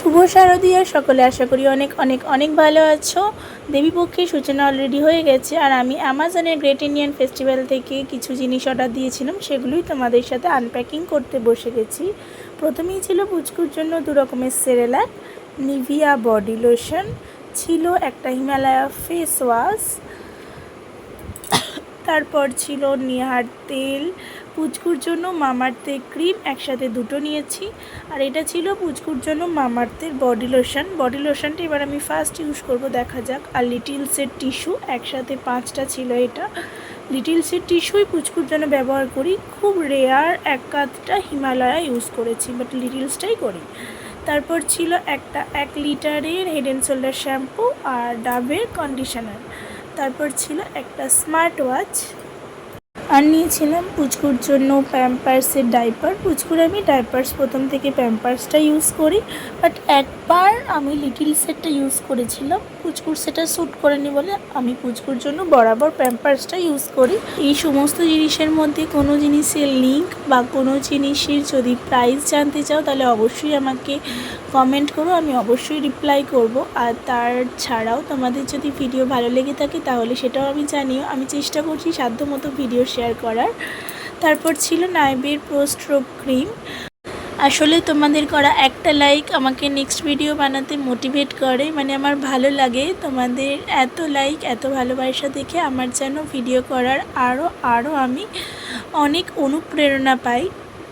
শুভ শারদীয়া, সকলে আশা করি অনেক অনেক অনেক ভালো আছো। দেবীপক্ষের সূচনা অলরেডি হয়ে গেছে, আর আমি অ্যামাজনের গ্রেট ইন্ডিয়ান ফেস্টিভ্যাল থেকে কিছু জিনিস অর্ডার দিয়েছিলাম, সেগুলোই তোমাদের সাথে আনপ্যাকিং করতে বসে গেছি। প্রথমেই ছিল পুচকুর জন্য 2 রকমের সেরেলাক, নিভিয়া বডি লোশন, ছিল একটা হিমালয়া ফেস ওয়াশ, তারপর ছিল নিহার তেল, পুচকুর জন্য মামাআর্থের ক্রিম, একসাথে দুটো নিয়েছি। আর এটা ছিল পুচকুর জন্য মামাআর্থের বডি লোশন। বডি লোশনটা এবার আমি ফার্স্ট ইউজ করব, দেখা যাক। আর লিটিলসের টিস্যু, একসাথে 5টা ছিল। এটা লিটিলসের টিস্যুই পুচকুর জন্য ব্যবহার করি, খুব রেয়ার এক হিমালয়া ইউজ করেছি, বাট লিটিলসটাই করি। তারপর ছিল একটা 1 লিটারের হেড অ্যান্ড শোল্ডার শ্যাম্পু আর ডাবের কন্ডিশনার। তারপর ছিল একটা স্মার্ট ওয়াচ, আর নিয়েছিলাম পুচকুর জন্য প্যাম্পার্সের ডাইপার। পুচকুর আমি ডাইপার্স প্রথম থেকে প্যাম্পার্সটা ইউজ করি, বাট একবার আমি লিটিল সেটটা ইউজ করেছিলাম, পুচকুর সেটা স্যুট করেনি বলে আমি পুচকুর জন্য বরাবর প্যাম্পার্সটা ইউজ করি। এই সমস্ত জিনিসের মধ্যে কোনো জিনিসের লিঙ্ক বা কোনো জিনিসের যদি প্রাইস জানতে চাও তাহলে অবশ্যই আমাকে কমেন্ট করো, আমি অবশ্যই রিপ্লাই করব। আর তার ছাড়াও তোমাদের যদি ভিডিও ভালো লেগে থাকে তাহলে সেটাও আমি জানিও, আমি চেষ্টা করছি সাধ্যমতো ভিডিও শেয়ার করার। তারপর ছিল নাইবের প্রো স্ট্রোক ক্রিম। আসলে তোমাদের করা একটা লাইক আমাকে নেক্সট ভিডিও বানাতে মোটিভেট করে, মানে আমার ভালো লাগে। তোমাদের এত লাইক, এত ভালোবাসা দেখে আমার যেন ভিডিও করার আরও আমি অনেক অনুপ্রেরণা পাই।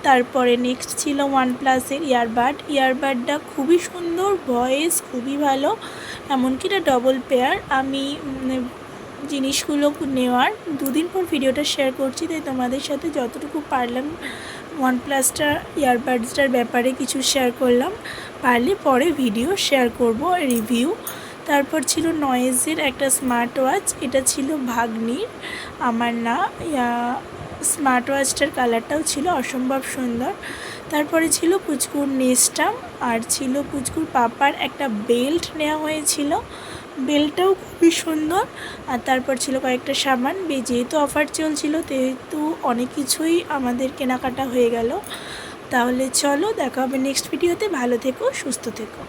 তারপরে নেক্সট ছিল ওয়ানপ্লাসের ইয়ারবাডটা খুবই সুন্দর, ভয়েস খুবই ভালো, এমনকি এটা ডবল পেয়ার। আমি জিনিসগুলো নেওয়ার 2 দিন পর ভিডিওটা শেয়ার করছি, তাই তোমাদের সাথে যতটুকু পারলাম ওয়ানপ্লাসটা ইয়ারবাডসটার ব্যাপারে কিছু শেয়ার করলাম, পারলে পরে ভিডিও শেয়ার করব রিভিউ। তারপর ছিল নয়েজের একটা স্মার্ট ওয়াচ, এটা ছিল ভাগ্নির, আমার না। স্মার্ট ওয়াচটার কালারটাও ছিল অসম্ভব সুন্দর। তারপরে ছিল পুচকুর নেস্টাম, আর ছিল পুচকুর পাপার একটা বেল্ট নেওয়া হয়েছিল, বেল্টটাও খুবই সুন্দর। আর তারপর ছিল কয়েকটা সাবান, যেহেতু অফার চলছিল সেহেতু অনেক কিছুই আমাদের কেনাকাটা হয়ে গেল। তাহলে চলো, দেখা হবে নেক্সট ভিডিওতে। ভালো থেকো, সুস্থ থেকো।